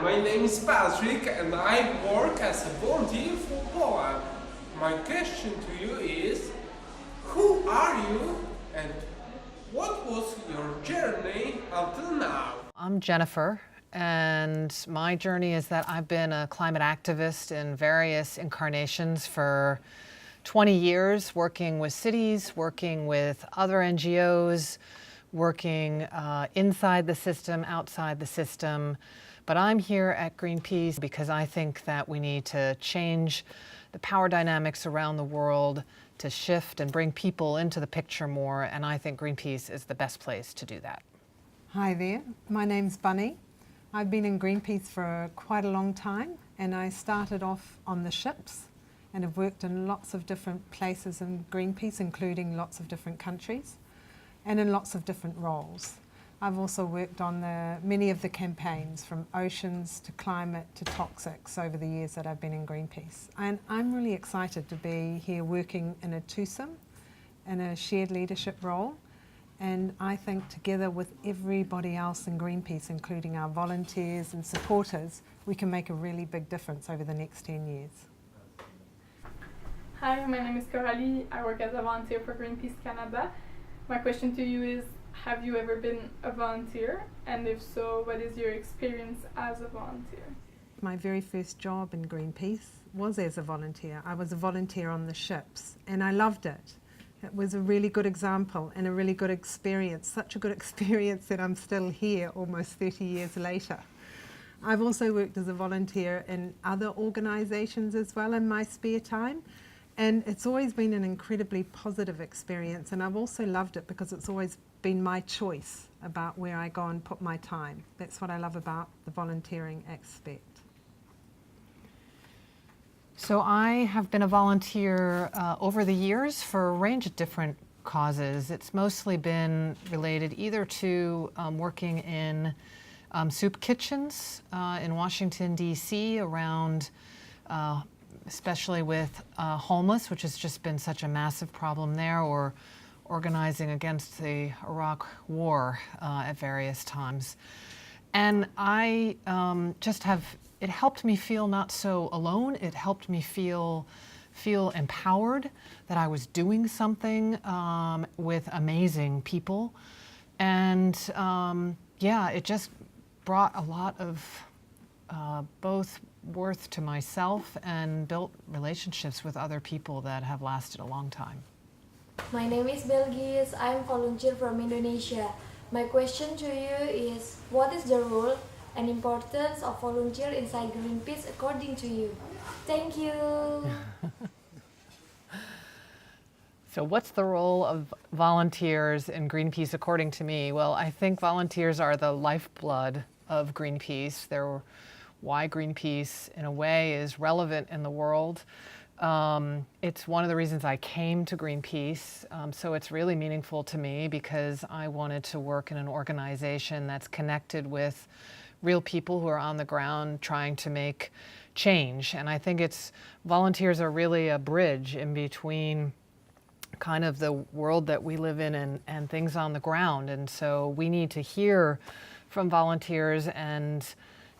my name is Patrick and I work as a volunteer for Poland. My question to you is, who are you and what was your journey until now? I'm Jennifer, and my journey is that I've been a climate activist in various incarnations for 20 years, working with cities, working with other NGOs, working inside the system, outside the system. But I'm here at Greenpeace because I think that we need to change the power dynamics around the world, to shift and bring people into the picture more, and I think Greenpeace is the best place to do that. Hi there, my name's Bunny. I've been in Greenpeace for quite a long time, and I started off on the ships and have worked in lots of different places in Greenpeace, including lots of different countries and in lots of different roles. I've also worked on many of the campaigns, from oceans to climate to toxics, over the years that I've been in Greenpeace. And I'm really excited to be here working in a twosome, in a shared leadership role. And I think together with everybody else in Greenpeace, including our volunteers and supporters, we can make a really big difference over the next 10 years. Hi, my name is Coralie. I work as a volunteer for Greenpeace Canada. My question to you is, have you ever been a volunteer? And if so, what is your experience as a volunteer? My very first job in Greenpeace was as a volunteer. I was a volunteer on the ships, and I loved it. It was a really good example and a really good experience, such a good experience that I'm still here almost 30 years later. I've also worked as a volunteer in other organisations as well in my spare time, and it's always been an incredibly positive experience, and I've also loved it because it's always been my choice about where I go and put my time. That's what I love about the volunteering aspect. So I have been a volunteer over the years for a range of different causes. It's mostly been related either to working in soup kitchens in Washington, D.C. around especially with homeless, which has just been such a massive problem there, or organizing against the Iraq War at various times. And I it helped me feel not so alone. It helped me feel empowered that I was doing something with amazing people. And yeah, it just brought a lot of both worth to myself and built relationships with other people that have lasted a long time. My name is Belgis. I'm volunteer from Indonesia. My question to you is, what is the role and importance of volunteer inside Greenpeace according to you? Thank you. So what's the role of volunteers in Greenpeace according to me? Well, I think volunteers are the lifeblood of Greenpeace. They're why Greenpeace, in a way, is relevant in the world. It's one of the reasons I came to Greenpeace, so it's really meaningful to me because I wanted to work in an organization that's connected with real people who are on the ground trying to make change. And I think volunteers are really a bridge in between kind of the world that we live in and things on the ground. And so we need to hear from volunteers, and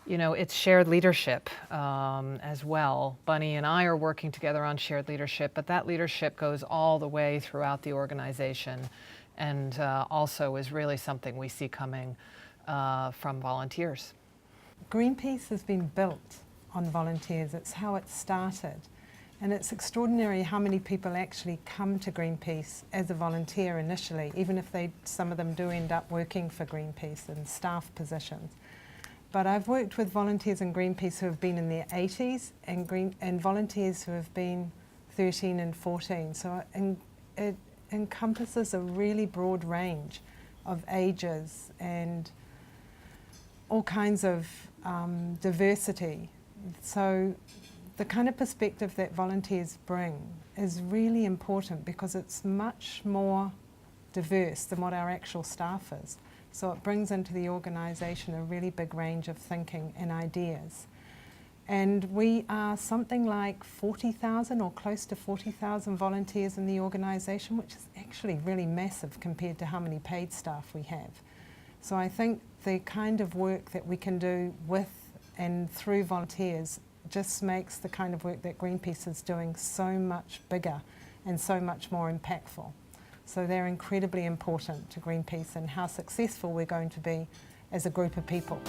you know, it's shared leadership as well. Bunny and I are working together on shared leadership, but that leadership goes all the way throughout the organization, and also is really something we see coming from volunteers. Greenpeace has been built on volunteers. It's how it started. And it's extraordinary how many people actually come to Greenpeace as a volunteer initially, even if some of them do end up working for Greenpeace in staff positions. But I've worked with volunteers in Greenpeace who have been in their 80s and volunteers who have been 13 and 14. So it encompasses a really broad range of ages and all kinds of diversity. So the kind of perspective that volunteers bring is really important because it's much more diverse than what our actual staff is. So it brings into the organisation a really big range of thinking and ideas. And we are something like 40,000 or close to 40,000 volunteers in the organisation, which is actually really massive compared to how many paid staff we have. So I think the kind of work that we can do with and through volunteers just makes the kind of work that Greenpeace is doing so much bigger and so much more impactful. So they're incredibly important to Greenpeace and how successful we're going to be as a group of people.